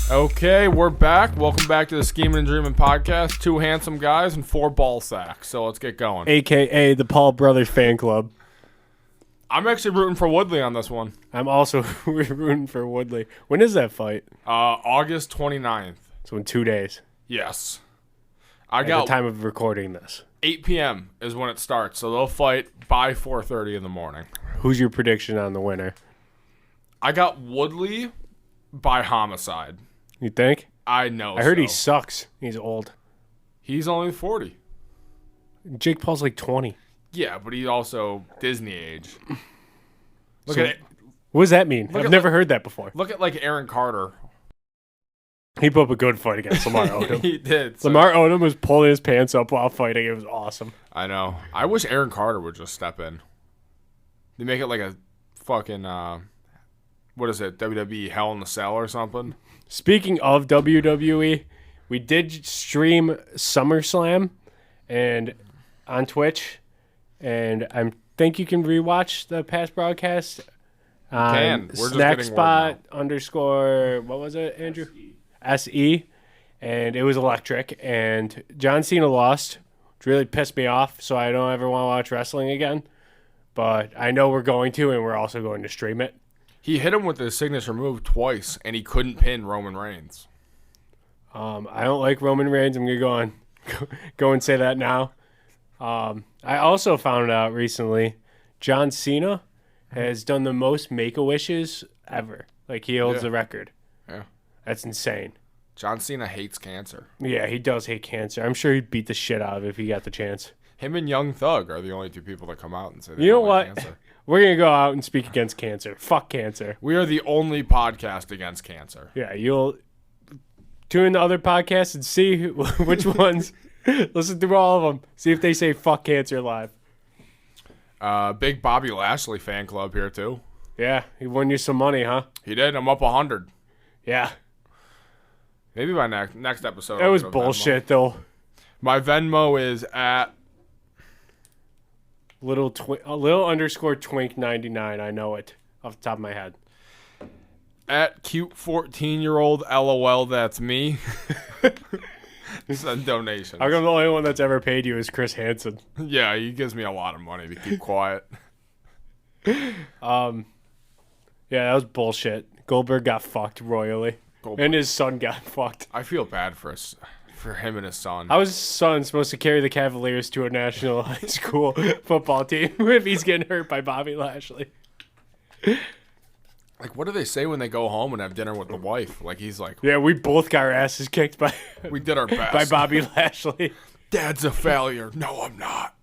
Okay, we're back. Welcome back to the Schemin' and Dreamin' podcast. 2 handsome guys and 4 ball sacks. So let's get going. AKA the Paul Brothers fan club. I'm actually rooting for Woodley on this one. I'm also rooting for Woodley. When is that fight? August 29th. So in 2 days. Yes. At the time of recording this. 8 p.m. is when it starts. So they'll fight by 4:30 in the morning. Who's your prediction on the winner? I got Woodley by homicide. You think? I know. I heard he sucks. He's old. He's only 40. Jake Paul's like 20. Yeah, but he's also Disney age. Look at it. What does that mean? I've never heard that before. Look at like Aaron Carter. He put up a good fight against Lamar Odom. He did. So. Lamar Odom was pulling his pants up while fighting. It was awesome. I know. I wish Aaron Carter would just step in. They make it like a fucking, what is it, WWE Hell in the Cell or something? Speaking of WWE, we did stream SummerSlam and on Twitch, and I think you can rewatch the past broadcast. Can. We're just getting Snackspot _ what was it, Andrew? SE, and it was electric. And John Cena lost, which really pissed me off. So I don't ever want to watch wrestling again. But I know we're going to, and we're also going to stream it. He hit him with his signature move twice, and he couldn't pin Roman Reigns. I don't like Roman Reigns. I'm going to go and say that now. I also found out recently John Cena has done the most Make-A-Wishes ever. Like, he holds the record. Yeah. That's insane. John Cena hates cancer. Yeah, he does hate cancer. I'm sure he'd beat the shit out of it if he got the chance. Him and Young Thug are the only 2 people that come out and say they You know don't like what? cancer. We're going to go out and speak against cancer. Fuck cancer. We are the only podcast against cancer. Yeah, you'll tune in to other podcasts and see which ones. Listen through all of them. See if they say fuck cancer live. Big Bobby Lashley fan club here, too. Yeah, he won you some money, huh? He did. I'm up 100. Yeah. Maybe by next episode. That was bullshit, though. My Venmo is at little _ twink 99. I know it off the top of my head. At cute 14-year-old LOL. That's me. Send donations. How come the only one that's ever paid you is Chris Hansen? Yeah, he gives me a lot of money to keep quiet. Yeah, that was bullshit. Goldberg got fucked royally. And his son got fucked. I feel bad for him and his son. How is his son supposed to carry the Cavaliers to a national high school football team if he's getting hurt by Bobby Lashley? Like, what do they say when they go home and have dinner with the wife? Like, he's like, yeah, we both got our asses kicked by we did our best. by Bobby Lashley. Dad's a failure. No, I'm not.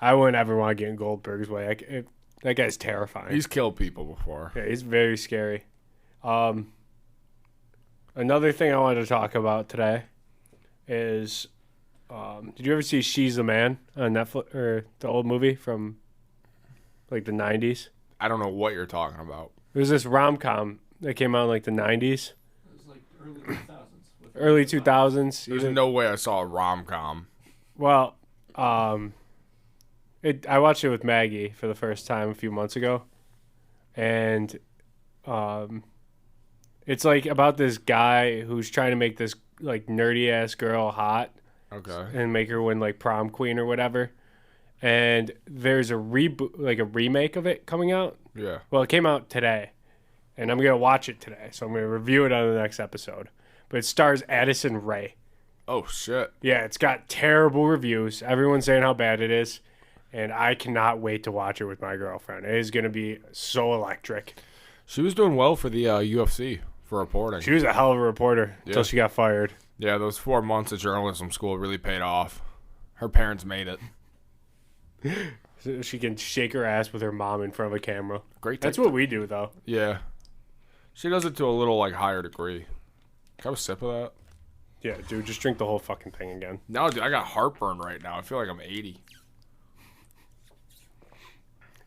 I wouldn't ever want to get in Goldberg's way. That guy's terrifying. He's killed people before. Yeah, he's very scary. Another thing I wanted to talk about today is, did you ever see She's a Man on Netflix, or the old movie from like the 90s? I don't know what you're talking about. It was this rom-com that came out in like the 90s. It was like early 2000s. Early 2000s. There's no way I saw a rom-com. Well, I watched it with Maggie for the first time a few months ago. And it's like about this guy who's trying to make this like nerdy-ass girl hot. Okay. And make her win like prom queen or whatever. And there's a remake of it coming out. Yeah. Well, it came out today, and I'm gonna watch it today, so I'm gonna review it on the next episode. But it stars Addison Rae. Oh shit. Yeah, it's got terrible reviews. Everyone's saying how bad it is, and I cannot wait to watch it with my girlfriend. It is gonna be so electric. She was doing well for the UFC for reporting. She was a hell of a reporter until she got fired. Yeah, those 4 months at journalism school really paid off. Her parents made it. So she can shake her ass with her mom in front of a camera. Great. That's what we do, though. Yeah. She does it to a little like higher degree. Can I have a sip of that? Yeah, dude, just drink the whole fucking thing again. No, dude, I got heartburn right now. I feel like I'm 80.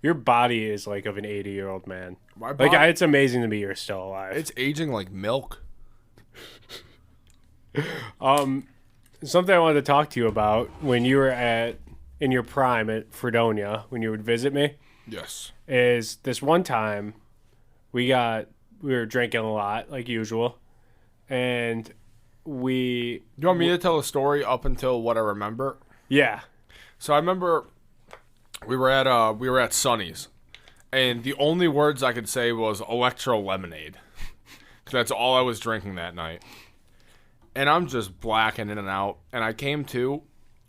Your body is like of an 80-year-old man. My body, Like, it's amazing to me you're still alive. it's aging like milk. Something I wanted to talk to you about when you were in your prime at Fredonia, when you would visit me, Yes. is this one time we were drinking a lot, like usual, and we. You want me to tell a story up until what I remember? Yeah. So I remember we were at Sonny's, and the only words I could say was electro lemonade, because that's all I was drinking that night. And I'm just blacking in and out, and I came to,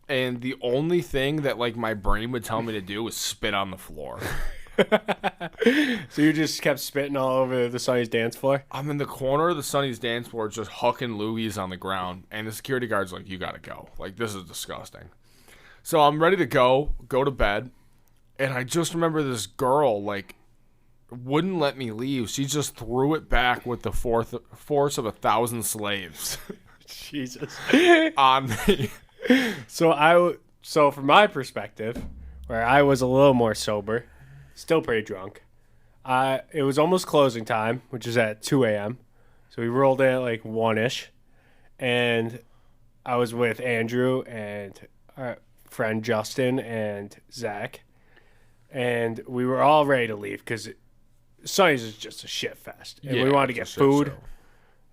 and the only thing that like my brain would tell me to do was spit on the floor. So you just kept spitting all over the Sonny's dance floor? I'm in the corner of the Sonny's dance floor just hucking loogies on the ground, and the security guard's like, you gotta go. Like, this is disgusting. So I'm ready to go to bed, and I just remember this girl, like, wouldn't let me leave. She just threw it back with the force of 1,000 slaves. Jesus. On me. So from my perspective, where I was a little more sober, still pretty drunk, it was almost closing time, which is at 2 a.m. So we rolled in at like 1-ish, and I was with Andrew and our friend Justin and Zach, and we were all ready to leave because Sonny's is just a shit fest, and we wanted to get food,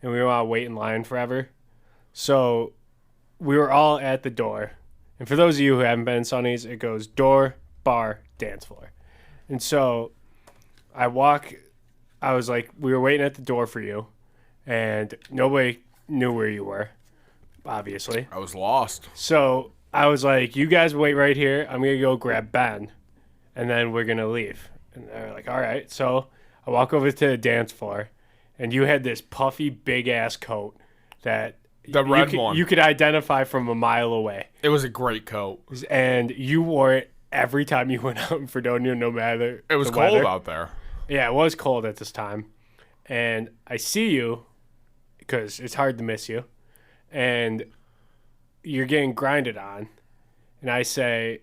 and we didn't want to wait in line forever. So we were all at the door, and for those of you who haven't been in Sonny's, it goes door, bar, dance floor. And so I was like, we were waiting at the door for you, and nobody knew where you were, obviously. I was lost. So I was like, you guys wait right here. I'm going to go grab Ben, and then we're going to leave. And they're like, all right. So I walk over to the dance floor, and you had this puffy, big-ass coat that The red one. You could identify from a mile away. It was a great coat. And you wore it every time you went out in Fredonia, no matter It was the cold weather. out there. Yeah, it was cold at this time. And I see you, because it's hard to miss you, and you're getting grinded on. And I say,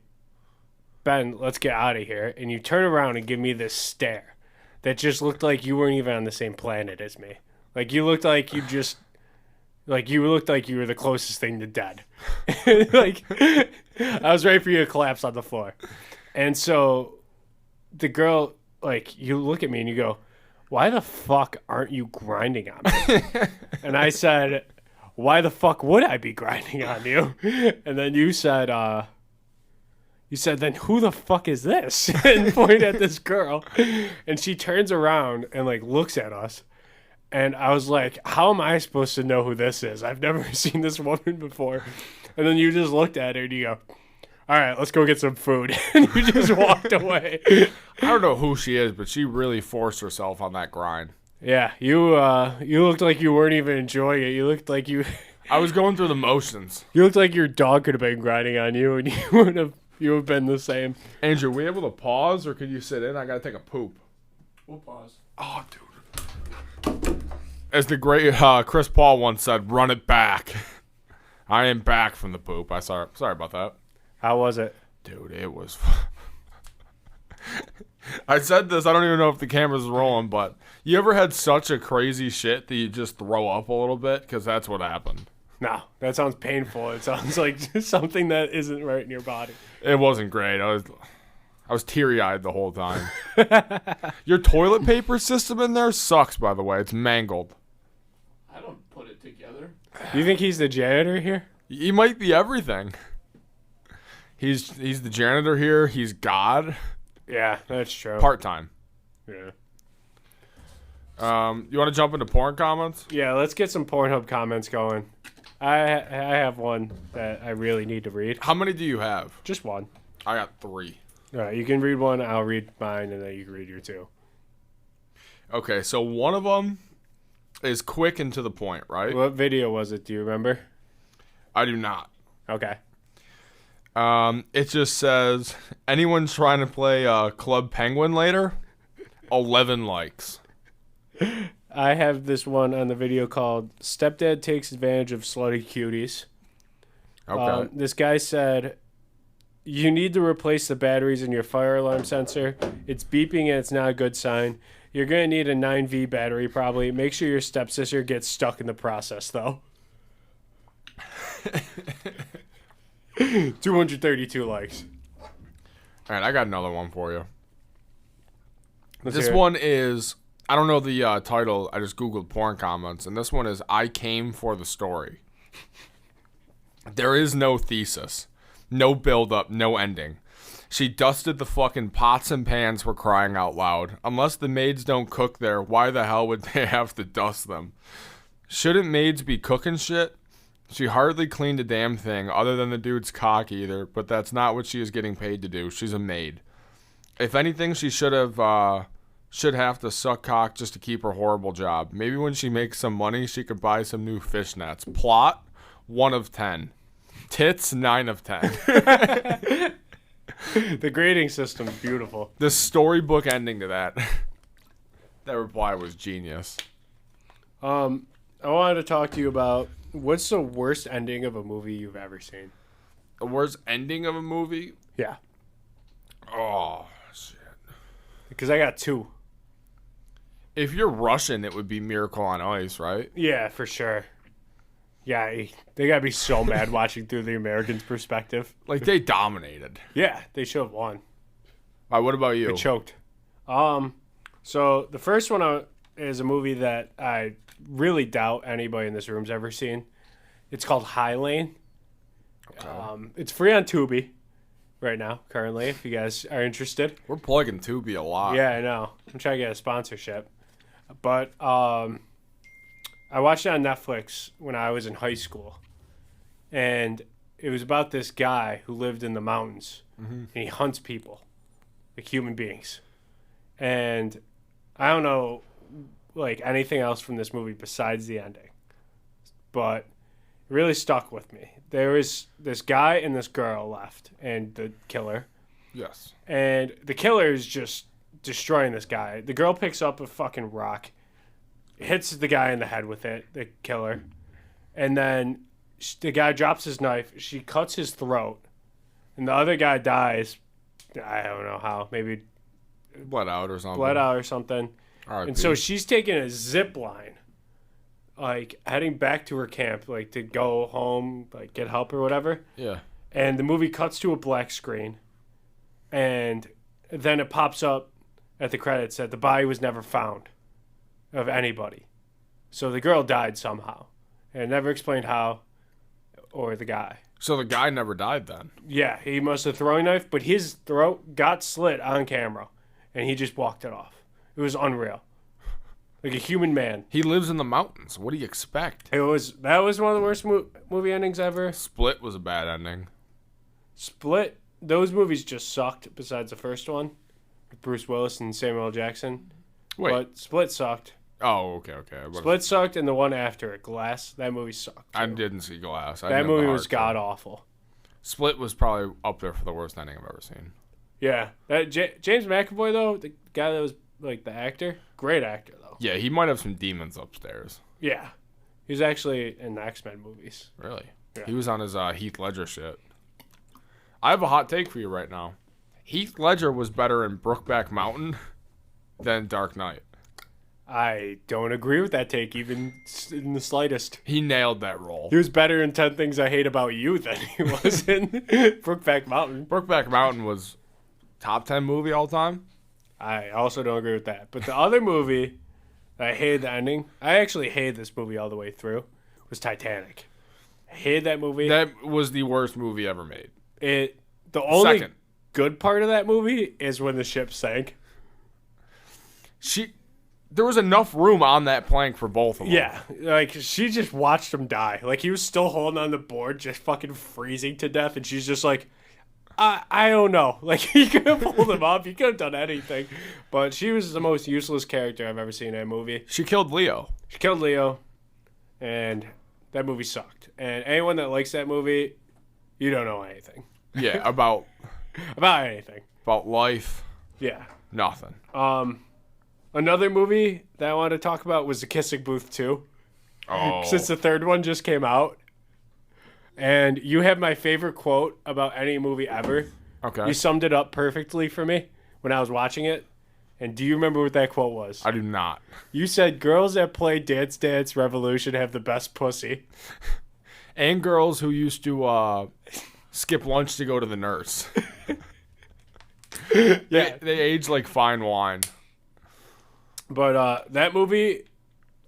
Ben, let's get out of here. And you turn around and give me this stare that just looked like you weren't even on the same planet as me. Like, you looked like you just... Like, you looked like you were the closest thing to dead. Like, I was ready for you to collapse on the floor. And so the girl, like, you look at me and you go, why the fuck aren't you grinding on me? And I said, why the fuck would I be grinding on you? And then you said, then who the fuck is this? And point at this girl. And she turns around and, like, looks at us. And I was like, how am I supposed to know who this is? I've never seen this woman before. And then you just looked at her and you go, all right, let's go get some food. And you just walked away. I don't know who she is, but she really forced herself on that grind. Yeah, you looked like you weren't even enjoying it. You looked like I was going through the motions. You looked like your dog could have been grinding on you, and you would have been the same. Andrew, we able to pause, or could you sit in? I gotta take a poop. We'll pause. Oh, dude. As the great Chris Paul once said, run it back. I am back from the poop. Sorry about that. How was it? Dude, it was... I said this, I don't even know if the camera's rolling, but you ever had such a crazy shit that you just throw up a little bit? Because that's what happened. No, that sounds painful. It sounds like something that isn't right in your body. It wasn't great. I was teary-eyed the whole time. Your toilet paper system in there sucks, by the way. It's mangled. I don't put it together. Do you think he's the janitor here? He might be everything. He's the janitor here. He's God. Yeah, that's true. Part-time. Yeah. You want to jump into porn comments? Yeah, let's get some Pornhub comments going. I have one that I really need to read. How many do you have? Just one. I got 3. All right, you can read one, I'll read mine, and then you can read your 2. Okay, so one of them is quick and to the point, right? What video was it? Do you remember? I do not. Okay. It just says, anyone trying to play Club Penguin later? 11 likes. I have this one on the video called Stepdad Takes Advantage of Slutty Cuties. Okay. This guy said, you need to replace the batteries in your fire alarm sensor. It's beeping and it's not a good sign. You're going to need a 9V battery probably. Make sure your stepsister gets stuck in the process, though. 232 likes. All right, I got another one for you. Let's This hear it. one is I don't know the title. I just Googled porn comments, and this one is I Came for the Story. There is no thesis, no build-up, no ending. She dusted the fucking pots and pans for crying out loud. Unless the maids don't cook there, why the hell would they have to dust them? Shouldn't maids be cooking shit? She hardly cleaned a damn thing other than the dude's cock either, but that's not what she is getting paid to do. She's a maid. If anything, she should have to suck cock just to keep her horrible job. Maybe when she makes some money, she could buy some new fishnets. Plot, 1 of 10. Tits, 9 of 10. The grading system's beautiful. The storybook ending to that. That reply was genius. I wanted to talk to you about what's the worst ending of a movie you've ever seen? The worst ending of a movie? Yeah. Oh, shit. Because I got 2. If you're Russian, it would be Miracle on Ice, right? Yeah, for sure. Yeah, they gotta be so mad watching through the Americans' perspective. Like, they dominated. Yeah, they should have won. All right, what about you? They choked. So the first one is a movie that I really doubt anybody in this room's ever seen. It's called High Lane. Okay. It's free on Tubi right now, currently, if you guys are interested. We're plugging Tubi a lot. Yeah, I know. I'm trying to get a sponsorship. But I watched it on Netflix when I was in high school. And it was about this guy who lived in the mountains. Mm-hmm. And he hunts people, like human beings. And I don't know like anything else from this movie besides the ending. But it really stuck with me. There was this guy and this girl left, and the killer. Yes. And the killer is just destroying this guy. The girl picks up a fucking rock, hits the guy in the head with it, the killer. And then the guy drops his knife. She cuts his throat. And the other guy dies. I don't know how. Maybe Bled out or something. And so she's taking a zip line, like heading back to her camp, like to go home, like get help or whatever. Yeah. And the movie cuts to a black screen, and then it pops up at the credits that the body was never found of anybody. So the girl died somehow, and it never explained how or the guy. So the guy never died then? Yeah, he must have thrown a knife, but his throat got slit on camera, and he just walked it off. It was unreal. Like a human man. He lives in the mountains. What do you expect? That was one of the worst movie endings ever. Split was a bad ending. Split, those movies just sucked besides the first one with Bruce Willis and Samuel L. Jackson. Wait. But Split sucked. Oh, okay. Split sucked, and the one after it, Glass, that movie sucked. I didn't see Glass. That movie was god-awful. Split was probably up there for the worst ending I've ever seen. Yeah. That James McAvoy, though, the guy that was like the actor, great actor, though. Yeah, he might have some demons upstairs. Yeah. He was actually in the X-Men movies. Really? Yeah. He was on his Heath Ledger shit. I have a hot take for you right now. Heath Ledger was better in Brokeback Mountain than Dark Knight. I don't agree with that take, even in the slightest. He nailed that role. He was better in 10 Things I Hate About You than he was in Brokeback Mountain. Brokeback Mountain was top 10 movie all time. I also don't agree with that. But the other movie that I hated the ending, I actually hated this movie all the way through, was Titanic. I hated that movie. That was the worst movie ever made. The only Second. good part of that movie is when the ship sank. There was enough room on that plank for both of them. Yeah, like she just watched him die. Like he was still holding on the board, just fucking freezing to death, and she's just like, I don't know. Like he could have pulled him up, he could have done anything, but she was the most useless character I've ever seen in a movie. She killed Leo. She killed Leo, and that movie sucked. And anyone that likes that movie, you don't know anything. Yeah, about anything. About life. Yeah. Nothing. Another movie that I wanted to talk about was The Kissing Booth 2. Oh. Since the third one just came out. And you have my favorite quote about any movie ever. Okay. You summed it up perfectly for me when I was watching it. And do you remember what that quote was? I do not. You said, girls that play Dance Dance Revolution have the best pussy. And girls who used to skip lunch to go to the nurse. Yeah. They age like fine wine. But that movie,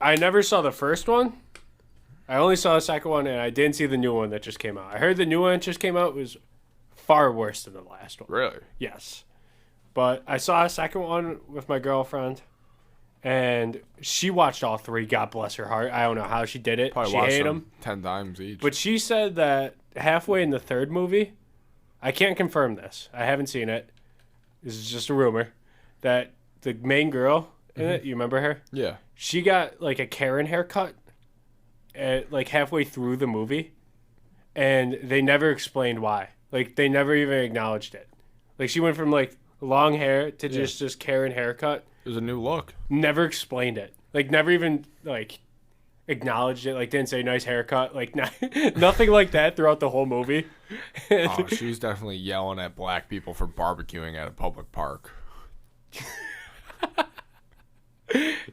I never saw the first one. I only saw the second one, and I didn't see the new one that just came out. I heard the new one that just came out was far worse than the last one. Really? Yes. But I saw a second one with my girlfriend, and she watched all three. God bless her heart. I don't know how she did it. Probably she watched hated them 10 times each. But she said that halfway in the third movie, I can't confirm this. I haven't seen it. This is just a rumor that the main girl in it, you remember her? Yeah. She got like a Karen haircut at like halfway through the movie, and they never explained why. Like they never even acknowledged it. Like she went from like long hair to just Karen haircut. It was a new look. Never explained it. Like never even like acknowledged it. Like didn't say nice haircut. Like nothing like that throughout the whole movie. Oh, she was definitely yelling at black people for barbecuing at a public park.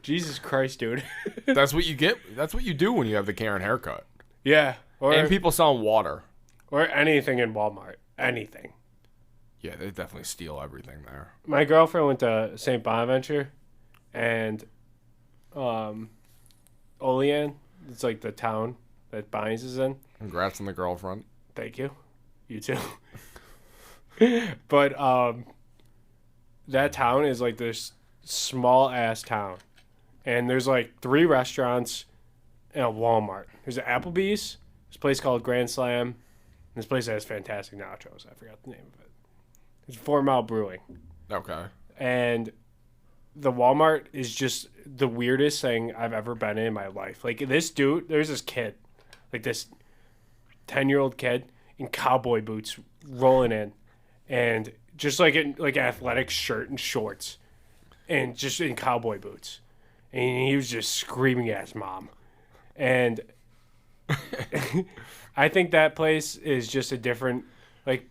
Jesus Christ, dude. That's what you get. That's what you do when you have the Karen haircut. Yeah. And people selling water. Or anything in Walmart. Anything. Yeah, they definitely steal everything there. My girlfriend went to St. Bonaventure, and Olean, it's like the town that Bynes is in. Congrats on the girlfriend. Thank you. You too. But that town is like this small ass town, and there's like 3 restaurants and a Walmart. There's an Applebee's. There's a place called Grand Slam. And this place has fantastic nachos. I forgot the name of it. It's 4 Mile Brewing. Okay. And the Walmart is just the weirdest thing I've ever been in my life. Like this dude, there's this kid, like this 10-year-old kid in cowboy boots rolling in, and just like in like athletic shirt and shorts, and just in cowboy boots, and he was just screaming at his mom, and I think that place is just a different like.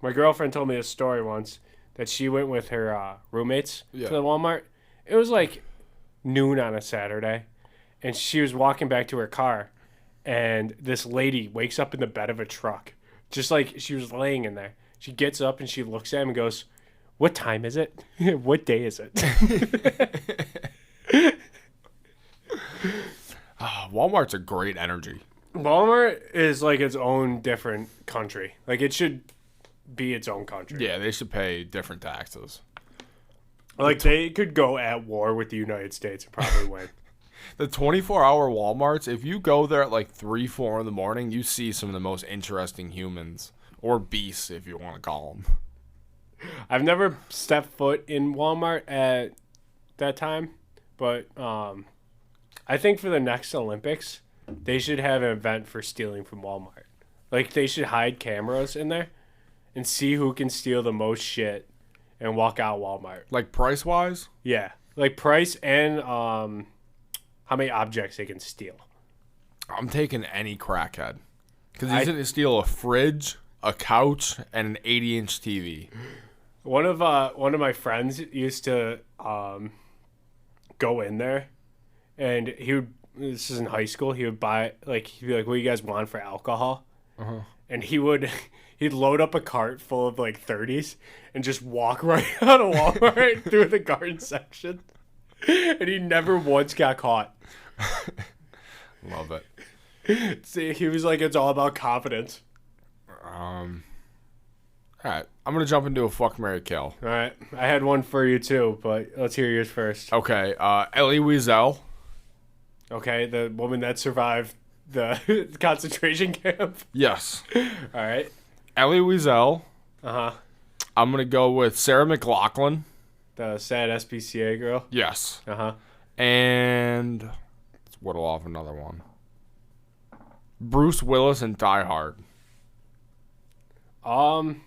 My girlfriend told me a story once that she went with her roommates to the Walmart. It was like noon on a Saturday, and she was walking back to her car, and this lady wakes up in the bed of a truck, just like she was laying in there. She gets up and she looks at him and goes, "What time is it? What day is it?" Walmart's a great energy. Walmart is like its own different country. Like it should be its own country. Yeah, they should pay different taxes. Like they could go at war with the United States and probably win. The 24-hour Walmarts, if you go there at like 3, 4 in the morning, you see some of the most interesting humans. Or beasts, if you want to call them. I've never stepped foot in Walmart at that time, but I think for the next Olympics, they should have an event for stealing from Walmart. Like they should hide cameras in there and see who can steal the most shit and walk out Walmart. Like price-wise? Yeah, like price and how many objects they can steal. I'm taking any crackhead. Because he's going to steal a fridge, a couch, and an 80-inch TV. One of my friends used to go in there, and he would. This is in high school. He would buy he'd be like, "What do you guys want for alcohol?" And he'd load up a cart full of like 30s and just walk right out of Walmart through the garden section, and he never once got caught. Love it. See, he was like, "It's all about confidence." All right, I'm gonna jump into a fuck, marry, kill. All right, I had one for you too, but let's hear yours first. Okay, Elie Wiesel. Okay, the woman that survived the concentration camp. Yes. All right. Elie Wiesel. Uh-huh. I'm gonna go with Sarah McLachlan. The sad SPCA girl. Yes. Uh-huh. And let's whittle off another one. Bruce Willis and Die Hard. I'm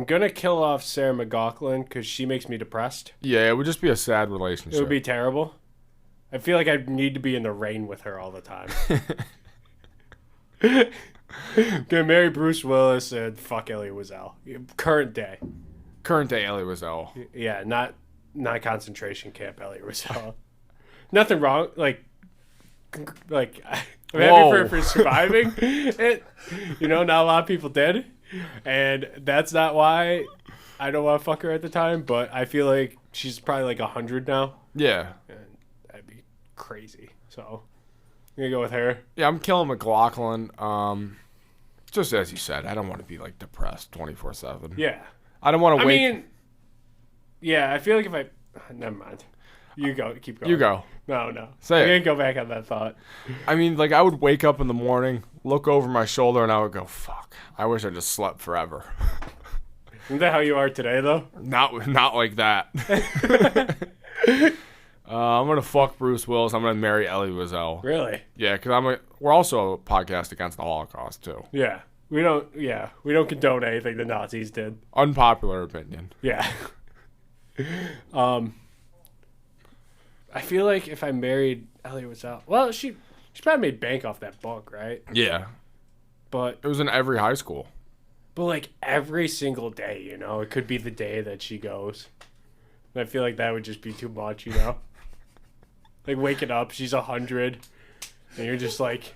gonna kill off Sarah McLachlan because she makes me depressed. Yeah, it would just be a sad relationship. It would be terrible. I feel like I need to be in the rain with her all the time. Gonna marry Bruce Willis and fuck Elie Wiesel. Current day. Current day Elie Wiesel. Yeah, not concentration camp Elie Wiesel. Nothing wrong. Like I'm happy for surviving it. You know, not a lot of people did. And that's not why I don't want to fuck her at the time, but I feel like she's probably like 100 now. Yeah. And that'd be crazy. So I'm gonna go with her. Yeah, I'm killing McLaughlin. Just as you said, I don't want to be like depressed 24/7. Yeah. I don't want to wait. I mean, yeah, I feel like if I never mind. You go, keep going. You go. No. Say I'm it. gonna go back on that thought. I mean, like, I would wake up in the morning, look over my shoulder, and I would go, fuck, I wish I just slept forever. Isn't that how you are today, though? Not like that. I'm going to fuck Bruce Willis. I'm going to marry Elie Wiesel. Really? Yeah, because we're also a podcast against the Holocaust, too. Yeah. We don't condone anything the Nazis did. Unpopular opinion. Yeah. I feel like if I married Elie Wiesel, well, she probably made bank off that book, right? Yeah. But It was in every high school. like every single day, it could be the day that she goes. And I feel like that would just be too much, Like waking up, she's 100, and you're just like,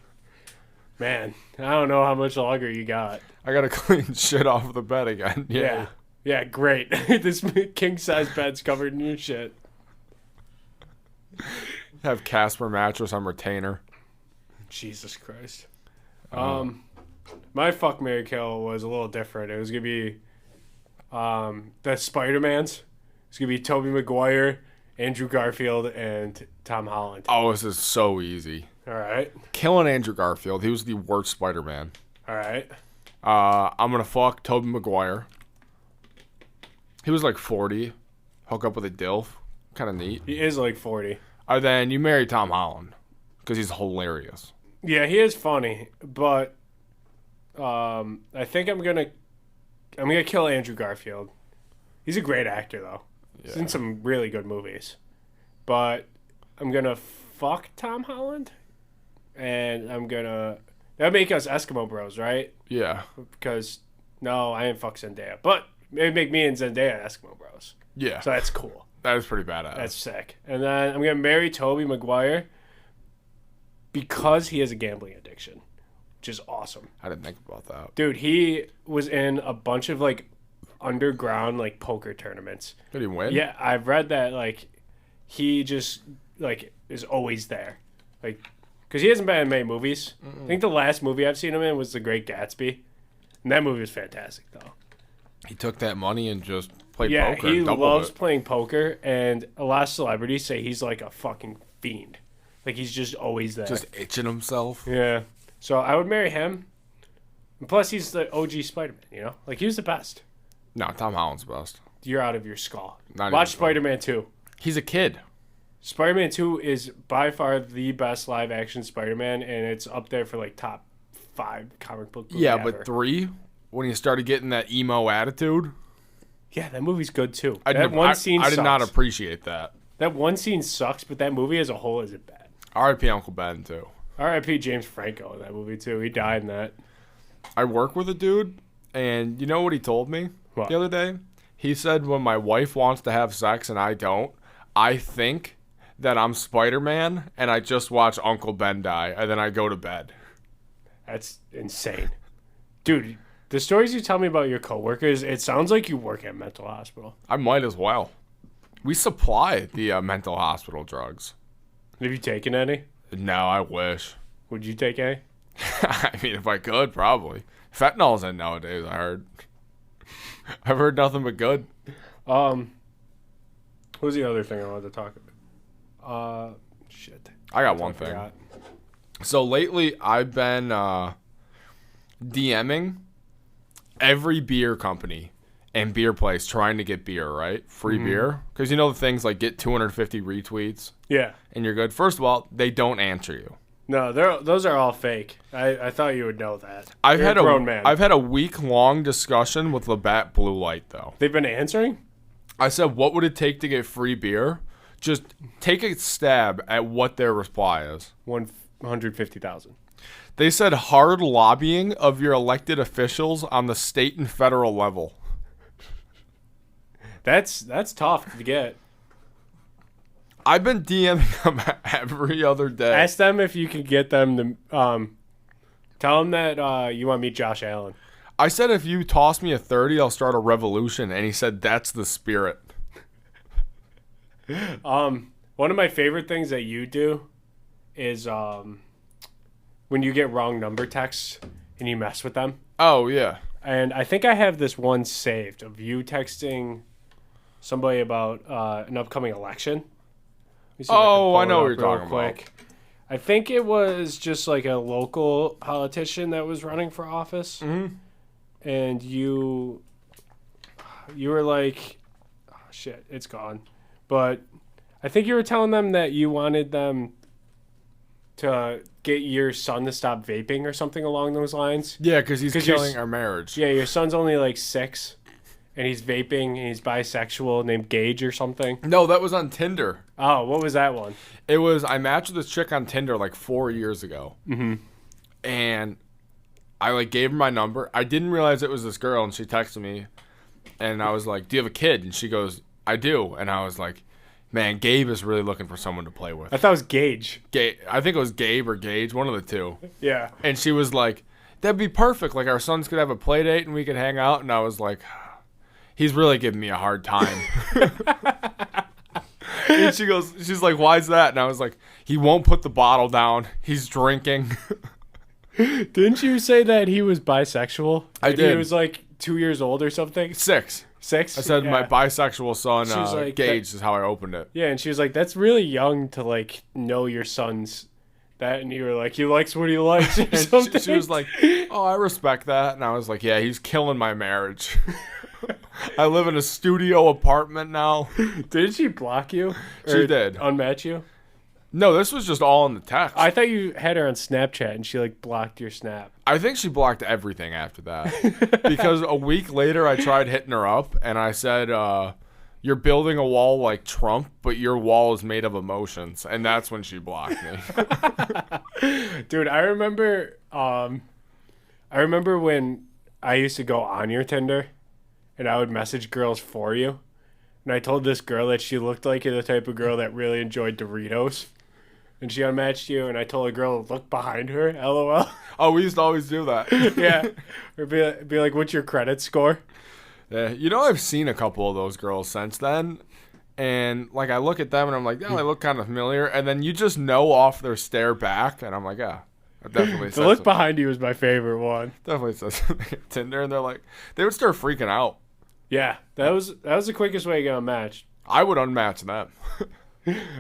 man, I don't know how much longer you got. I got to clean shit off the bed again. Yeah. Yeah, great. This king-size bed's covered in your shit. Have Casper mattress on retainer. Jesus Christ. My fuck, marry, kill was a little different. It was gonna be the Spider-Mans. It's gonna be Tobey Maguire, Andrew Garfield, and Tom Holland. Oh, this is so easy. All right. Killing Andrew Garfield. He was the worst Spider-Man. All right. I'm going to fuck Tobey Maguire. He was like 40. Hook up with a DILF. Kind of neat. He is like 40. Then you marry Tom Holland because he's hilarious. Yeah, he is funny, but I think I'm gonna kill Andrew Garfield. He's a great actor though. Yeah. He's in some really good movies. But I'm gonna fuck Tom Holland, and that'd make us Eskimo Bros, right? Yeah. Because no, I didn't fuck Zendaya, but it'd make me and Zendaya Eskimo Bros. Yeah. So that's cool. That is pretty badass. That's sick. And then I'm gonna marry Tobey Maguire because he has a gambling addiction, which is awesome. I didn't think about that. Dude, he was in a bunch of like underground like poker tournaments. Did he win? Yeah, I've read that like he just like is always there, like because he hasn't been in many movies. I think the last movie I've seen him in was The Great Gatsby, and that movie was fantastic though. He took that money and just played Yeah, poker. he and doubled loves it. playing poker, and a lot of celebrities say he's like a fucking fiend. Like he's just always there. Just itching himself. Yeah. So I would marry him. And plus, he's the OG Spider-Man, Like, he was the best. No, Tom Holland's best. You're out of your skull. Not Watch even Spider-Man 2. He's a kid. Spider-Man 2 is by far the best live-action Spider-Man, and it's up there for, like, top 5 comic book movie Yeah, ever. but 3, when he started getting that emo attitude, Yeah, that movie's good, too. I That one scene did sucks. not appreciate that. That one scene sucks, but that movie as a whole isn't bad. R.I.P. Uncle Ben, too. R.I.P. James Franco in that movie, too. He died in that. I work with a dude, and you know what he told me What? the other day? He said when my wife wants to have sex and I don't, I think that I'm Spider-Man and I just watch Uncle Ben die, and then I go to bed. That's insane. Dude, the stories you tell me about your coworkers, it sounds like you work at a mental hospital. I might as well. We supply the mental hospital drugs. Have you taken any? No, I wish. Would you take any? I mean, if I could, probably. Fentanyl's in nowadays, I heard. I've heard nothing but good. What was the other thing I wanted to talk about? Shit. I got one I thing. forgot. So lately, I've been DMing every beer company and beer place trying to get beer, right? Free beer. Because you know the things like get 250 retweets Yeah. and you're good. First of all, they don't answer you. No, those are all fake. I thought you would know that. I've You're had a grown man. I've had a week-long discussion with Labatt Blue Light, though. They've been answering? I said, what would it take to get free beer? Just take a stab at what their reply is. 150,000. They said hard lobbying of your elected officials on the state and federal level. That's tough to get. I've been DMing them every other day. Ask them if you can get them to tell them that you want to meet Josh Allen. I said, if you toss me a 30, I'll start a revolution. And he said, that's the spirit. One of my favorite things that you do is when you get wrong number texts and you mess with them. Oh, yeah. And I think I have this one saved of you texting somebody about an upcoming election. Let me see if Oh, can I know pull what it you're up real talking about. I think it was just like a local politician that was running for office. Mm-hmm. And you were like, oh, shit, it's gone. But I think you were telling them that you wanted them to get your son to stop vaping or something along those lines. Yeah, because he's 'Cause you're killing our marriage. Yeah, your son's only like 6, and he's vaping, and he's bisexual, named Gage or something. No, that was on Tinder. Oh, what was that one? It was, I matched with this chick on Tinder like 4 years ago. Mm-hmm. And I like gave her my number. I didn't realize it was this girl, and she texted me. And I was like, do you have a kid? And she goes, I do. And I was like, man, Gabe is really looking for someone to play with. I thought it was Gage. I think it was Gabe or Gage, one of the two. Yeah. And she was like, that'd be perfect. Like, our sons could have a play date and we could hang out. And I was like, he's really giving me a hard time. And she's like, why is that? And I was like, he won't put the bottle down. He's drinking. Didn't you say that he was bisexual? I And did. He was like 2 years old or something? 6. 6? I said Yeah. my bisexual son, She was like, Gage, is how I opened it. Yeah, and she was like, that's really young to, like, know your son's that. And you were like, he likes what he likes or And something. she was like, oh, I respect that. And I was like, yeah, he's killing my marriage. I live in a studio apartment now. Did she block you? She Or did. Unmatch you? No, this was just all in the text. I thought you had her on Snapchat and she, like, blocked your Snap. I think she blocked everything after that. Because a week later, I tried hitting her up, and I said, you're building a wall like Trump, but your wall is made of emotions. And that's when she blocked me. Dude, I remember when I used to go on your Tinder and I would message girls for you. And I told this girl that she looked like the type of girl that really enjoyed Doritos. And she unmatched you, and I told a girl to look behind her, LOL. Oh, we used to always do that. Yeah. Or be like, what's your credit score? Yeah, you know, I've seen a couple of those girls since then. And, like, I look at them, and I'm like, yeah, they look kind of familiar. And then you just know off their stare back, and I'm like, yeah, that definitely The look behind you was my favorite one. definitely says something at Tinder. And they're like, they would start freaking out. Yeah, that was the quickest way to get unmatched. I would unmatch them.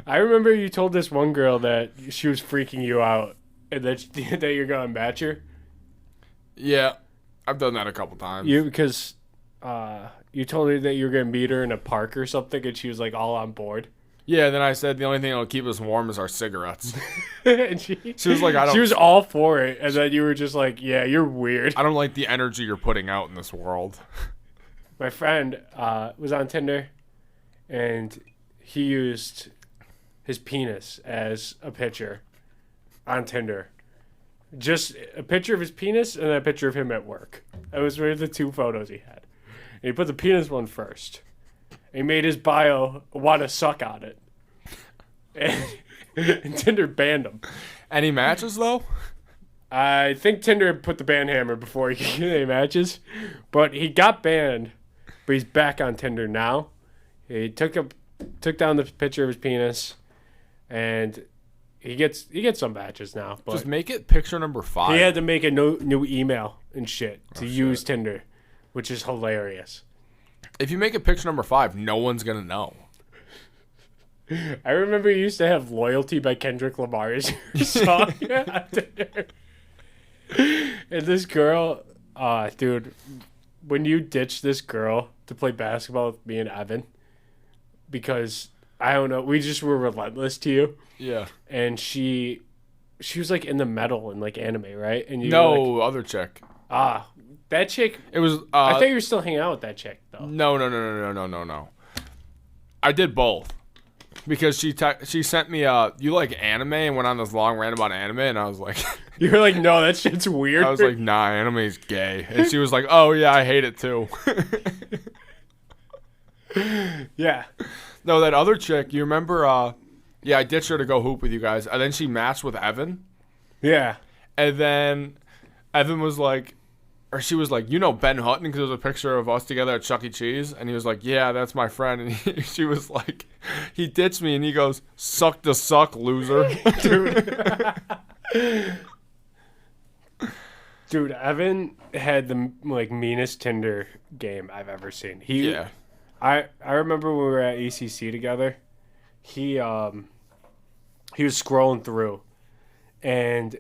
I remember you told this one girl that she was freaking you out and that that you're gonna match her. Yeah, I've done that a couple times. Because you told her that you were gonna meet her in a park or something, and she was like all on board. Yeah, then I said the only thing that'll keep us warm is our cigarettes. And she was like, I don't- She was all for it, and then you were just like, "Yeah, you're weird." I don't like the energy you're putting out in this world. My friend was on Tinder, and he used his penis as a picture on Tinder. Just a picture of his penis and then a picture of him at work. That was really the 2 photos he had. And he put the penis one first. And he made his bio want to suck on it. And Tinder banned him. Any matches, though? I think Tinder put the ban hammer before he could get any matches. But he got banned. But he's back on Tinder now. He took down the picture of his penis. And he gets some matches now. But Just make it picture number 5. he had to make a new email and shit to use Tinder, which is hilarious. If you make it picture number 5, no one's going to know. I remember you used to have Loyalty by Kendrick Lamar as your song on Tinder. And this girl, dude, when you ditched this girl to play basketball with me and Evan, because, I don't know, we just were relentless to you. Yeah. And she was like in the metal and like anime, right? And you No, were like, other chick. that chick. It was. I thought you were still hanging out with that chick though. No. I did both. Because she sent me you like anime and went on this long rant about anime, and I was like, You were like, no, that shit's weird. I was like, nah, anime's gay. And she was like, oh yeah, I hate it too. yeah. No, that other chick, you remember? Yeah, I ditched her to go hoop with you guys, and then she matched with Evan, Yeah. and then Evan was like, or she was like, you know Ben Hutton, because there was a picture of us together at Chuck E. Cheese, and he was like, yeah, that's my friend, and she was like, he ditched me, and he goes, suck to suck, loser. Dude, Evan had the meanest Tinder game I've ever seen. Yeah. I remember when we were at ECC together. He was scrolling through, and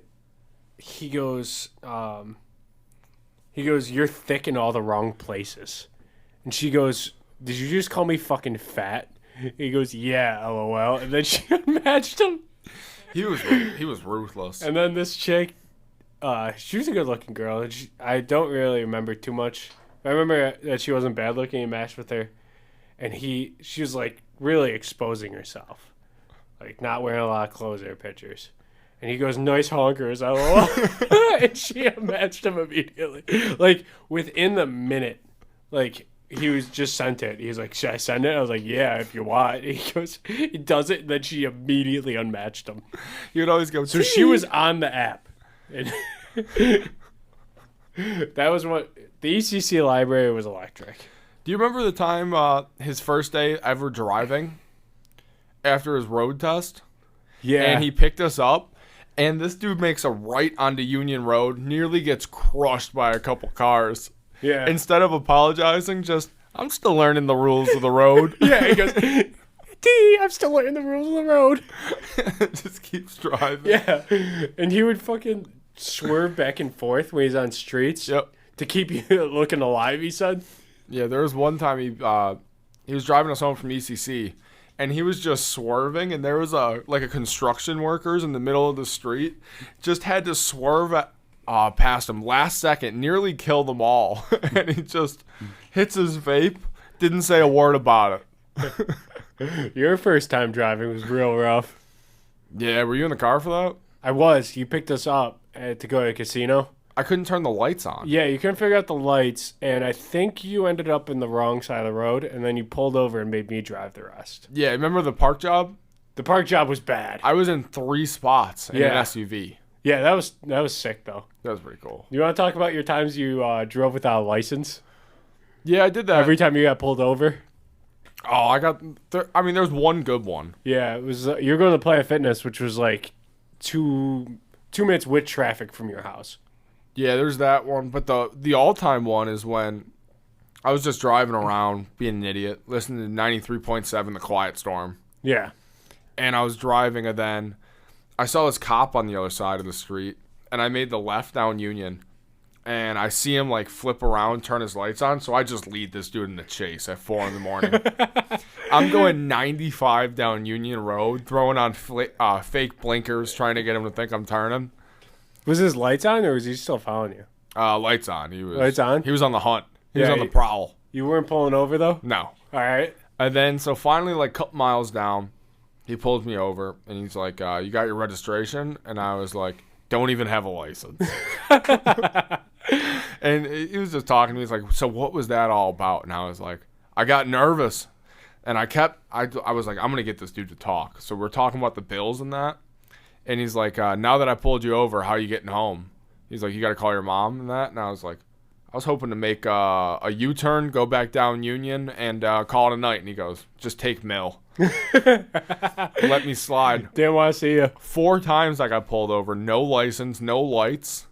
he goes, "You're thick in all the wrong places," and she goes, "Did you just call me fucking fat?" He goes, "Yeah, LOL," and then she unmatched him. He was ruthless. And then this chick, she was a good-looking girl. And I don't really remember too much. I remember that she wasn't bad-looking. He matched with her, and she was like really exposing herself, like not wearing a lot of clothes in her pictures. And he goes, "Nice honkers, LOL," and she unmatched him immediately, like within the minute. Like he was just sent it. He's like, "Should I send it?" I was like, "Yeah, if you want." He goes, he does it, and then she immediately unmatched him. He would always go. So she was on the app. And that was what the ECC library was electric. Do you remember the time his first day ever driving after his road test? Yeah. And he picked us up, and this dude makes a right onto Union Road, nearly gets crushed by a couple cars. Yeah. Instead of apologizing, I'm still learning the rules of the road. Yeah, he goes, I'm still learning the rules of the road. Just keeps driving. Yeah. And he would fucking swerve back and forth when he's on streets. Yep. To keep you looking alive, he said. Yeah, there was one time he was driving us home from ECC, and he was just swerving, and there was a construction workers in the middle of the street, just had to swerve past him last second, nearly kill them all, and he just hits his vape, didn't say a word about it. Your first time driving was real rough. Yeah, were you in the car for that? I was. You picked us up to go to a casino. I couldn't turn the lights on. Yeah, you couldn't figure out the lights, and I think you ended up in the wrong side of the road, and then you pulled over and made me drive the rest. Yeah, remember the park job? The park job was bad. I was in 3 spots in an Yeah. SUV. Yeah, that was sick, though. That was pretty cool. You want to talk about your times you drove without a license? Yeah, I did that. Every time you got pulled over? Oh, there's one good one. Yeah, it was. You were going to Planet Fitness, which was like 2 minutes with traffic from your house. Yeah, there's that one. But the all-time one is when I was just driving around, being an idiot, listening to 93.7 The Quiet Storm. Yeah. And I was driving, and then I saw this cop on the other side of the street, and I made the left down Union. And I see him, flip around, turn his lights on, so I just lead this dude in the chase at 4 in the morning. I'm going 95 down Union Road, throwing on fake blinkers, trying to get him to think I'm turning. Was his lights on, or was he still following you? Lights on. Lights on? He was on the hunt. He was Yeah, on the prowl. You weren't pulling over, though? No. All right. And then, so finally, a couple miles down, he pulls me over, and he's like, you got your registration? And I was like, don't even have a license. And he was just talking to me. He's like, so what was that all about? And I was like, I got nervous. And I was like, I'm going to get this dude to talk. So we're talking about the bills and that. And he's like, now that I pulled you over, how are you getting home? He's like, you got to call your mom and that. And I was like, I was hoping to make a U-turn, go back down Union, and call it a night. And he goes, just take Mill. Let me slide. Didn't want to see you. 4 times I got pulled over. No license, no lights.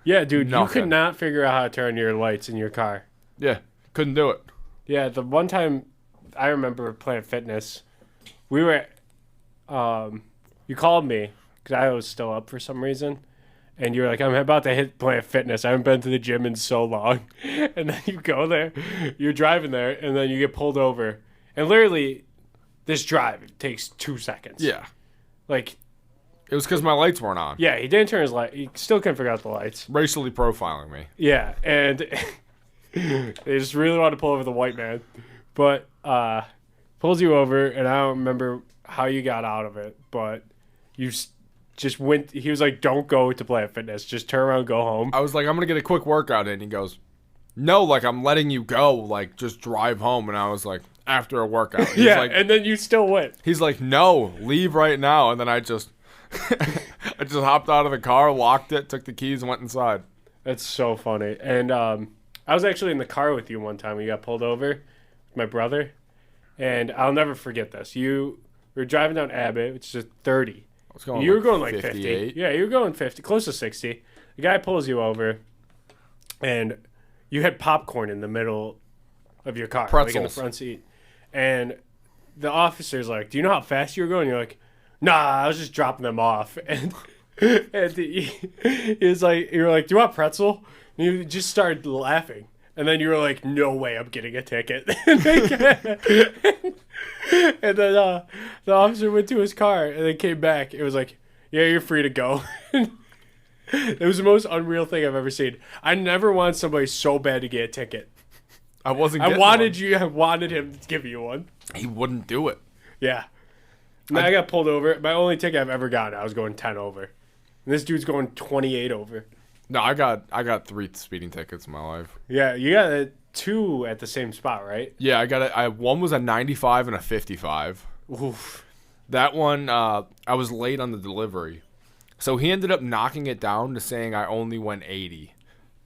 Yeah, dude, Nothing. you could not figure out how to turn your lights in your car. Yeah, couldn't do it. Yeah, the one time I remember playing fitness, we were, you called me because I was still up for some reason, and you were like, I'm about to hit Planet Fitness. I haven't been to the gym in so long. And then you go there, you're driving there, and then you get pulled over. And literally, this drive, it takes 2 seconds. Yeah. It was because my lights weren't on. Yeah, he didn't turn his light. He still couldn't figure out the lights. Racially profiling me. Yeah, and they just really want to pull over the white man. But pulls you over, and I don't remember how you got out of it, but you just went. He was like, don't go to Planet Fitness. Just turn around and go home. I was like, I'm going to get a quick workout in. He goes, no, I'm letting you go. Just drive home. And I was like, after a workout. He's yeah, like, and then you still went. He's like, no, leave right now. And then I just hopped out of the car, locked it, took the keys, and went inside. That's so funny. And I was actually in the car with you one time when you got pulled over with my brother. And I'll never forget this. You were driving down Abbott, which is 30. I was going You were going like 50. 58. Yeah, you were going 50, close to 60. The guy pulls you over, and you had popcorn in the middle of your car, like in the Pretzels. front seat. And the officer's like, "Do you know how fast you were going?" You're like, "Nah, I was just dropping them off." And he was like, "You were like, do you want pretzel?" And you just started laughing. And then you were like, "No way, I'm getting a ticket." And then the officer went to his car and then came back. It was like, "Yeah, you're free to go." It was the most unreal thing I've ever seen. I never wanted somebody so bad to get a ticket. I wasn't. I getting wanted him to give you one. one. He wouldn't do it. Yeah. And I got pulled over. My only ticket I've ever gotten, I was going 10 over. And this dude's going 28 over. No, I got 3 speeding tickets in my life. Yeah, you got 2 at the same spot, right? Yeah, I got it. One was a 95 and a 55. Oof. That one, I was late on the delivery, so he ended up knocking it down to saying I only went 80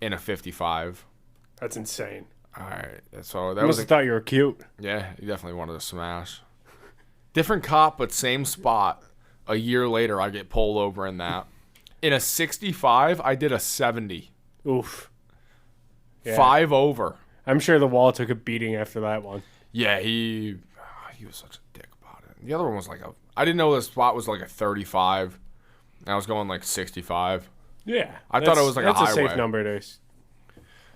in a 55. That's insane. All right, so that I was must have thought you were cute. yeah. He definitely wanted to smash. Different cop, but same spot. A year later, I get pulled over in that. In a 65, I did a 70. Oof. Yeah. 5 over. I'm sure the wall took a beating after that one. Yeah, he was such a dick about it. The other one was I didn't know the spot was like a 35. And I was going like 65. Yeah. I thought it was like a that's highway. That's a safe number to...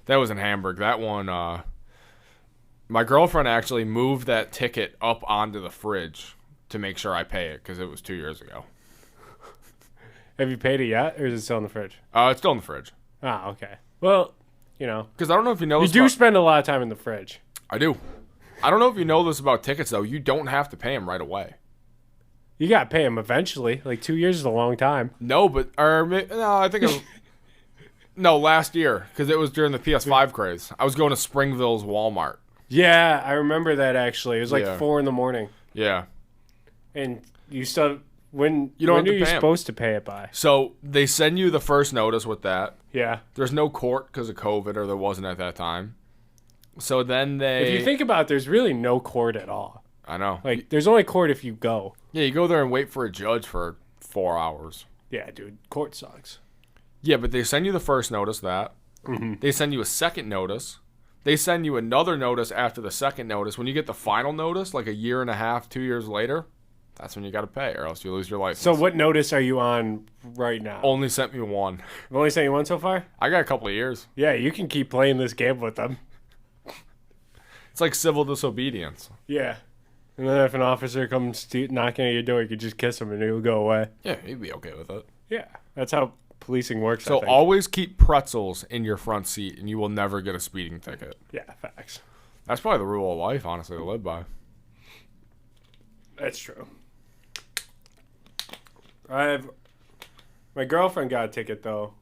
That was in Hamburg. That one, my girlfriend actually moved that ticket up onto the fridge to make sure I pay it because it was 2 years ago. Have you paid it yet, or is it still in the fridge? It's still in the fridge. Ah, okay. Well, you know. Because I don't know if you know You this do about- spend a lot of time in the fridge. I do. I don't know if you know this about tickets, though. You don't have to pay them right away. You got to pay them eventually. Like 2 years is a long time. No, but... no, I think it was... No, last year, because it was during the PS5 craze. I was going to Springville's Walmart. Yeah, I remember that actually. It was like Yeah. 4 a.m. Yeah. And you still... When You don't when have are to you pay 'em. supposed to pay it by? So they send you the first notice with that. Yeah. There's no court because of COVID, or there wasn't at that time. So then they... If you think about it, there's really no court at all. I know. Like, there's only court if you go. Yeah, you go there and wait for a judge for 4 hours. Yeah, dude. Court sucks. Yeah, but they send you the first notice that. Mm-hmm. They send you a second notice. They send you another notice after the second notice. When you get the final notice, like a year and a half, 2 years later, that's when you got to pay, or else you lose your license. So what notice are you on right now? Only sent me one. I've only sent you one so far? I got a couple of years. Yeah, you can keep playing this game with them. It's like civil disobedience. Yeah. And then if an officer comes knocking at your door, you could just kiss him and he'll go away. Yeah, you'd be okay with it. Yeah. That's how policing works, I So think. always keep pretzels in your front seat, and you will never get a speeding ticket. Yeah, facts. That's probably the rule of life, honestly, to live by. That's true. My girlfriend got a ticket though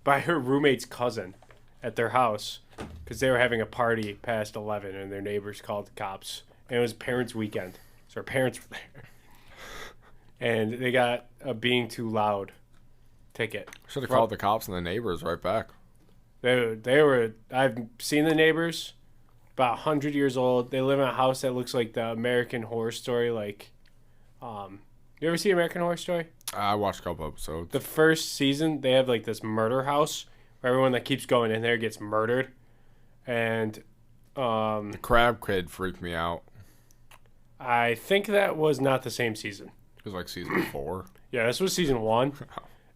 by her roommate's cousin at their house because they were having a party past 11 and their neighbors called the cops, and it was parents' weekend, so her parents were there, and they got a being too loud ticket. Should have called the cops and the neighbors right back. They were. I've seen the neighbors, about 100 years old. They live in a house that looks like the American Horror Story. Like, you ever see American Horror Story? I watched a couple episodes. The first season, they have like this murder house where everyone that keeps going in there gets murdered, and The crab kid freaked me out. I think that was not the same season. It was like season 4. Yeah, this was season 1,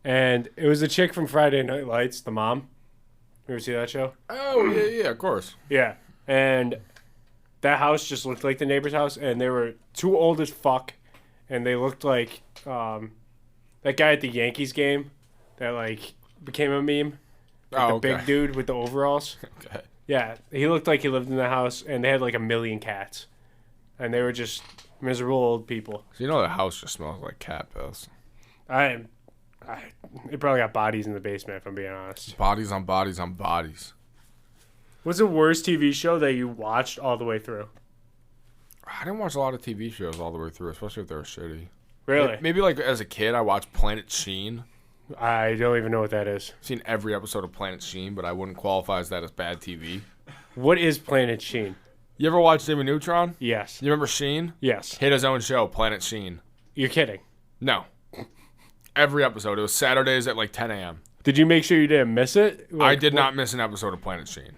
and it was the chick from Friday Night Lights, the mom. You ever see that show? Oh, yeah, of course. Yeah, and that house just looked like the neighbor's house, and they were too old as fuck, and they looked like that guy at the Yankees game that like became a meme. Like the big dude with the overalls. Okay. Yeah, he looked like he lived in the house, and they had like 1 million cats, and they were just miserable old people. So you know the house just smells like cat piss. They probably got bodies in the basement, if I'm being honest. Bodies on bodies on bodies. What's the worst TV show that you watched all the way through? I didn't watch a lot of TV shows all the way through, especially if they were shitty. Really? Maybe like as a kid, I watched Planet Sheen. I don't even know what that is. I've seen every episode of Planet Sheen, but I wouldn't qualify as that as bad TV. What is Planet Sheen? You ever watch Jimmy Neutron? Yes. You remember Sheen? Yes. He had his own show, Planet Sheen. You're kidding. No. Every episode. It was Saturdays at like 10 a.m. Did you make sure you didn't miss it? I did not miss an episode of Planet Sheen.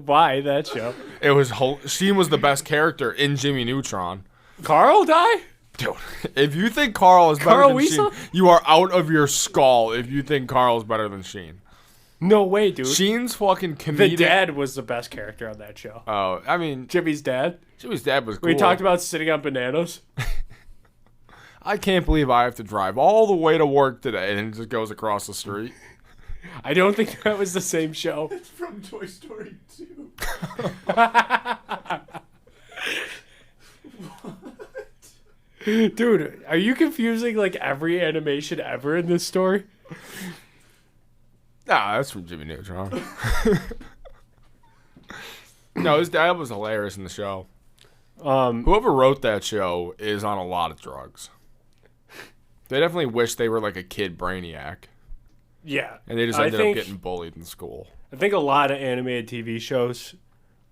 Why that show? It was Sheen was the best character in Jimmy Neutron. Carl die? Dude, if you think Carl is better Carl than Wiesel? Sheen, you are out of your skull if you think Carl is better than Sheen. No way, dude. Sheen's fucking comedic. The dad was the best character on that show. Oh, I mean, Jimmy's dad. Jimmy's dad was cool. We talked about sitting on bananas. I can't believe I have to drive all the way to work today and it just goes across the street. I don't think that was the same show. It's from Toy Story 2. Dude, are you confusing like every animation ever in this story? Nah, that's from Jimmy Neutron. No, his dad was hilarious in the show. Whoever wrote that show is on a lot of drugs. They definitely wish they were like a kid brainiac. Yeah. And they just ended up getting bullied in school. I think a lot of animated TV shows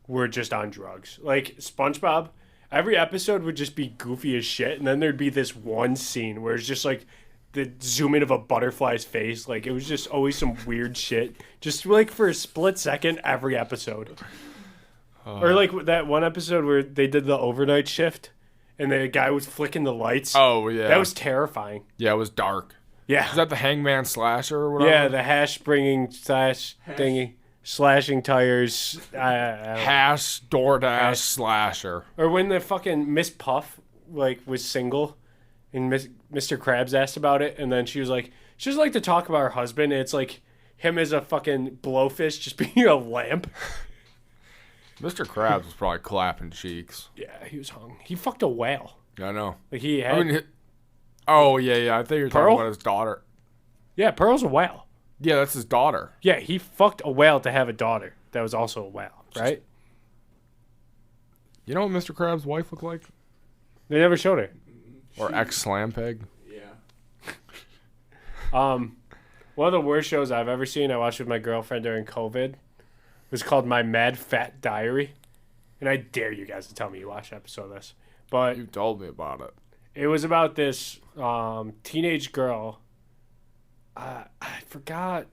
were just on drugs. Like SpongeBob, every episode would just be goofy as shit, and then there'd be this one scene where it's just like the zoom in of a butterfly's face. Like it was just always some weird shit. Just like for a split second every episode. Or like that one episode where they did the overnight shift and the guy was flicking the lights. Oh, yeah. That was terrifying. Yeah, it was dark. Yeah. Is that the Hangman Slasher or whatever? Yeah, the hash bringing thingy, slashing tires. Hash DoorDash Slasher. Or when the fucking Miss Puff like was single, and Mr. Krabs asked about it, and then she was like to talk about her husband. And it's like him as a fucking blowfish just being a lamp. Mr. Krabs was probably clapping cheeks. Yeah, he was hung. He fucked a whale. I know. Like he had. I mean, oh yeah. I think you're Pearl? talking about his daughter. Yeah, Pearl's a whale. Yeah, that's his daughter. Yeah, he fucked a whale to have a daughter that was also a whale, right? You know what Mr. Krabs' wife looked like? They never showed her. Or ex-slam peg? Yeah. One of the worst shows I've ever seen, I watched with my girlfriend during COVID, was called My Mad Fat Diary. And I dare you guys to tell me you watched an episode of this. But You told me about it. it was about this teenage girl. I forgot.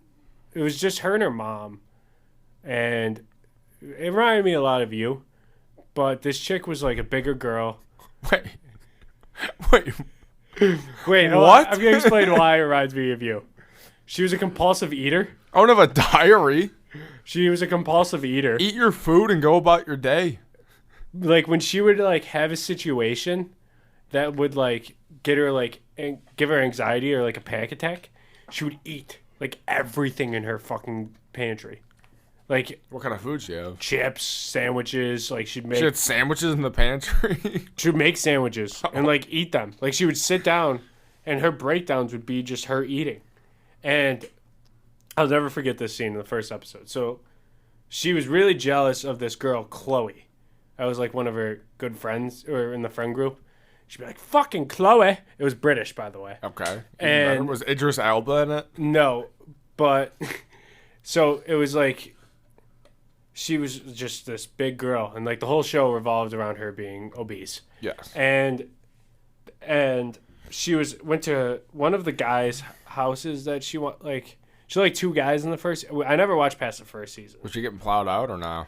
It was just her and her mom. And it reminded me a lot of you. But this chick was like a bigger girl. Wait. Wait, What? I'm going to explain why it reminds me of you. She was a compulsive eater. I don't have a diary. She was a compulsive eater. Eat your food and go about your day. Like when she would like have a situation that would like get her like give her anxiety or like a panic attack, she would eat like everything in her fucking pantry. Like What kind of food she have? chips, sandwiches, like she'd make She had sandwiches in the pantry. she would make sandwiches and like eat them. Like she would sit down and her breakdowns would be just her eating. And I'll never forget this scene in the first episode. So she was really jealous of this girl, Chloe. I was like one of her good friends or in the friend group. She'd be like, fucking Chloe. It was British, by the way. Okay. And- Was Idris Elba in it? No, but so it was like she was just this big girl, and like the whole show revolved around her being obese. Yes. And she went to one of the guys' houses that she liked two guys in the first. I never watched past the first season. Was she getting plowed out or no?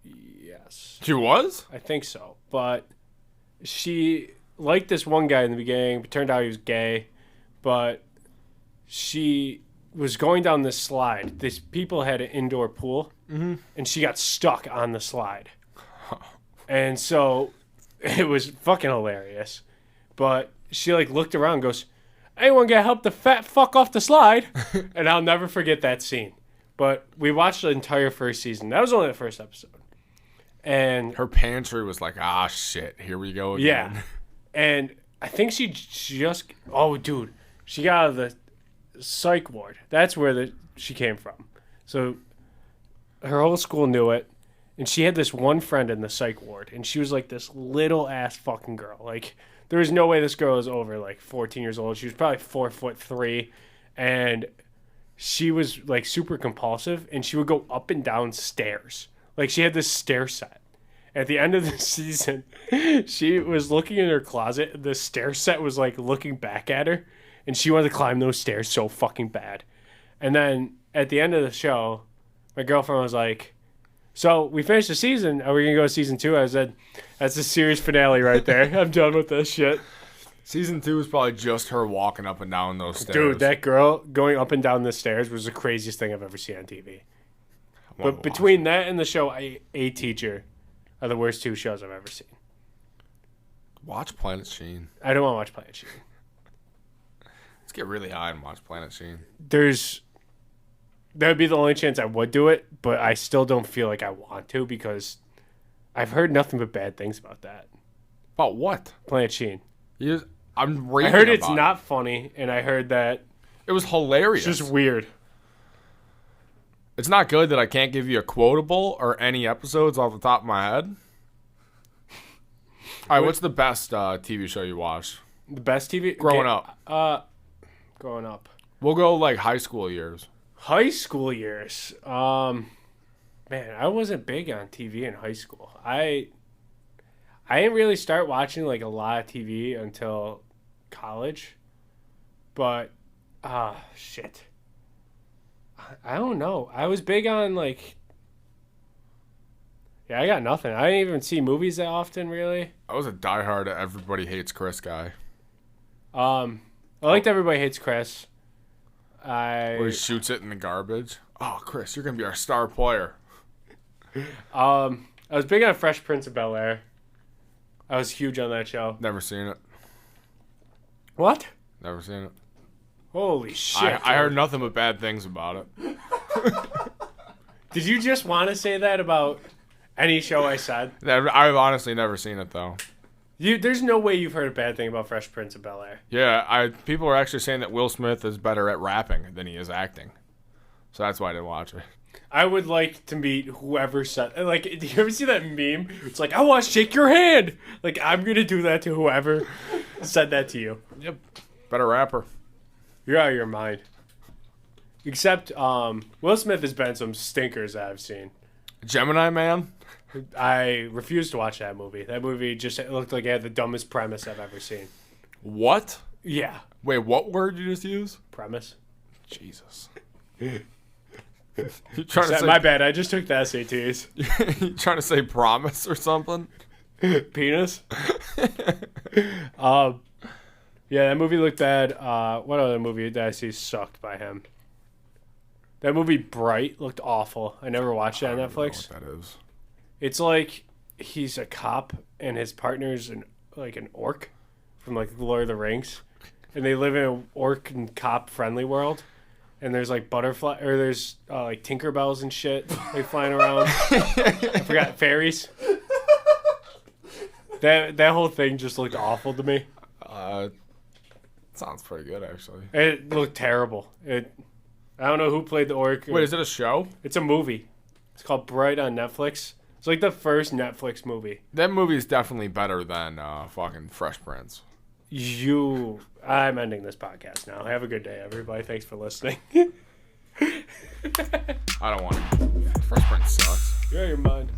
Yes, She was? I think so. But she liked this one guy in the beginning. But turned out he was gay. But she was going down this slide. These people had an indoor pool, and she got stuck on the slide. And so it was fucking hilarious. But she like looked around and goes, anyone get help the fat fuck off the slide? And I'll never forget that scene. But we watched the entire first season. That was only the first episode. And Her pantry was like, ah, shit, here we go again. yeah. And I think she just, oh, dude, she got out of the psych ward. That's where she came from. So her whole school knew it. And she had this one friend in the psych ward. And she was like this little ass fucking girl. Like there was no way this girl was over like 14 years old. She was probably 4'3", and she was like super compulsive, and she would go up and down stairs. Like she had this stair set. At the end of the season, she was looking in her closet. The stair set was like looking back at her, and she wanted to climb those stairs so fucking bad. And then at the end of the show, my girlfriend was like, "So we finished the season. Are we gonna go to season 2?" I said, "That's the series finale right there. I'm done with this shit." Season 2 was probably just her walking up and down those stairs. Dude, that girl going up and down the stairs was the craziest thing I've ever seen on TV. But between that and the show A Teacher are the worst 2 shows I've ever seen. Watch Planet Sheen. I don't want to watch Planet Sheen. Let's get really high and watch Planet Sheen. That would be the only chance I would do it, but I still don't feel like I want to because I've heard nothing but bad things about that. About what? Planet Sheen. I'm I heard it's not funny, and I heard that it was hilarious. it's just weird. It's not good that I can't give you a quotable or any episodes off the top of my head. All right, what's the best TV show you watched? The best TV? Growing up. Growing up. We'll go like high school years. High school years. Man, I wasn't big on TV in high school. I didn't really start watching like a lot of TV until college. But shit. I don't know. I was big on like I got nothing. I didn't even see movies that often really. I was a diehard Everybody Hates Chris guy. I liked Everybody Hates Chris. Where he shoots it in the garbage. Oh, Chris, you're gonna be our star player. I was big on Fresh Prince of Bel-Air. I was huge on that show. Never seen it. What? Never seen it. Holy shit. I heard nothing but bad things about it. Did you just want to say that about any show I said? I've honestly never seen it, though. There's no way you've heard a bad thing about Fresh Prince of Bel-Air. Yeah, people are actually saying that Will Smith is better at rapping than he is acting. So that's why I didn't watch it. I would like to meet whoever said... Like, do you ever see that meme? It's like, I want to shake your hand. Like, I'm going to do that to whoever said that to you. Yep. Better rapper. You're out of your mind. Except, Will Smith has been some stinkers that I've seen. Gemini Man? I refuse to watch that movie. That movie it looked like it had the dumbest premise I've ever seen. What? Yeah. Wait, what word did you just use? Premise. Jesus. You trying to say, my bad. I just took the SATs. You trying to say promise or something? Penis. Yeah, that movie looked bad. What other movie did I see sucked by him? That movie Bright looked awful. I never watched it on Netflix. I don't know what that is. It's like he's a cop and his partner's an orc from like Lord of the Rings, and they live in an orc and cop friendly world. And there's like there's like Tinkerbells and shit like flying around. I forgot fairies. That whole thing just looked awful to me. Sounds pretty good actually. It looked terrible. I don't know who played the orc. Wait, is it a show? It's a movie. It's called Bright on Netflix. It's like the first Netflix movie. That movie is definitely better than fucking Fresh Prince. I'm ending this podcast now. Have a good day, everybody. Thanks for listening. I don't want to. Fresh Prince sucks. You're out of your mind.